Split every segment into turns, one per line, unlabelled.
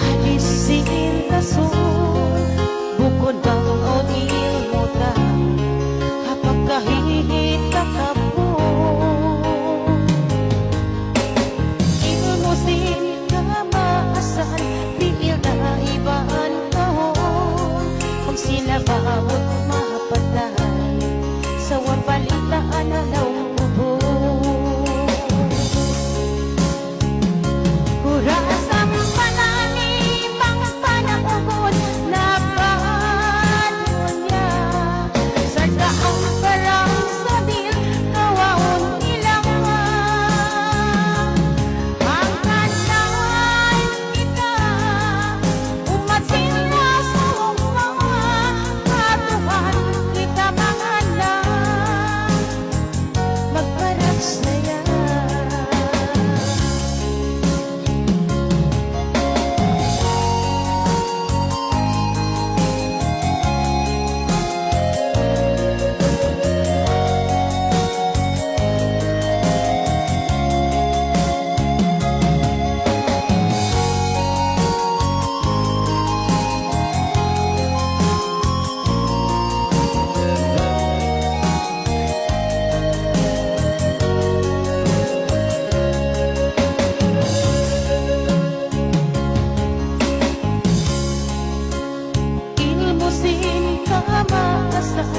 Halisin kaso bukod bang o ilmuta kapag kahihita ka po ilmusin ka maasan tiil na ibaan kahon kung sila bawat mapatay sa wapalitaan na nauubo kita parang sabi kurang ang palani pang panatubod na panunya sa daang parang sabi kawaon ilawa hanggang nangay kita umasin na sa mga patuhan kita mga na magpalit siya inusin ka maasan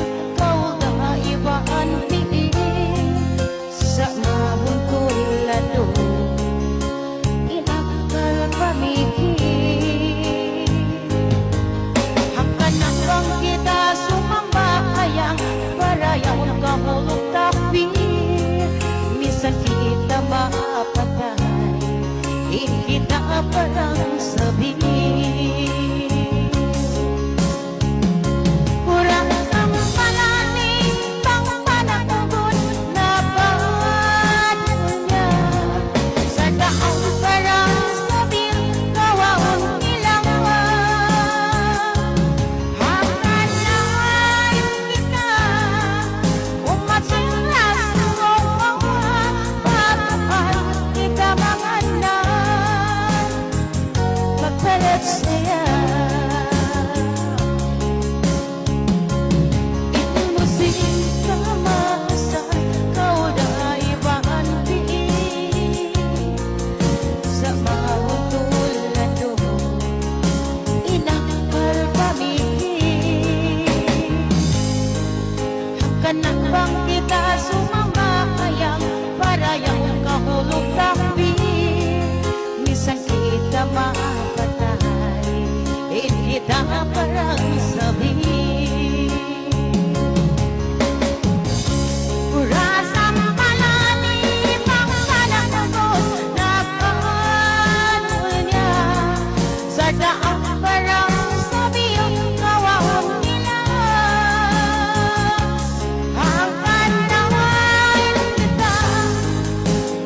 kau na ibaan piin sa mawang tulad inakal pamigin hanggang bang kita sumamayang para yung kahulog takbi minsan kita mapatay kita parang sabi urasang palani pang panatubod na panunya sa daang parang sabi kawaon nila hanggang nawain kita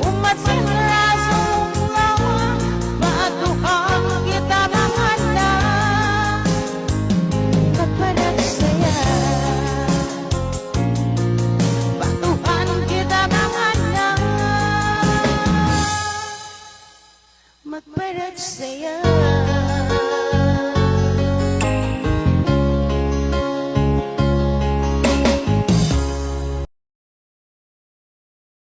umatsin rasong lawa matuhang kita mga na magparat saya matuhan kita mga na magparat saya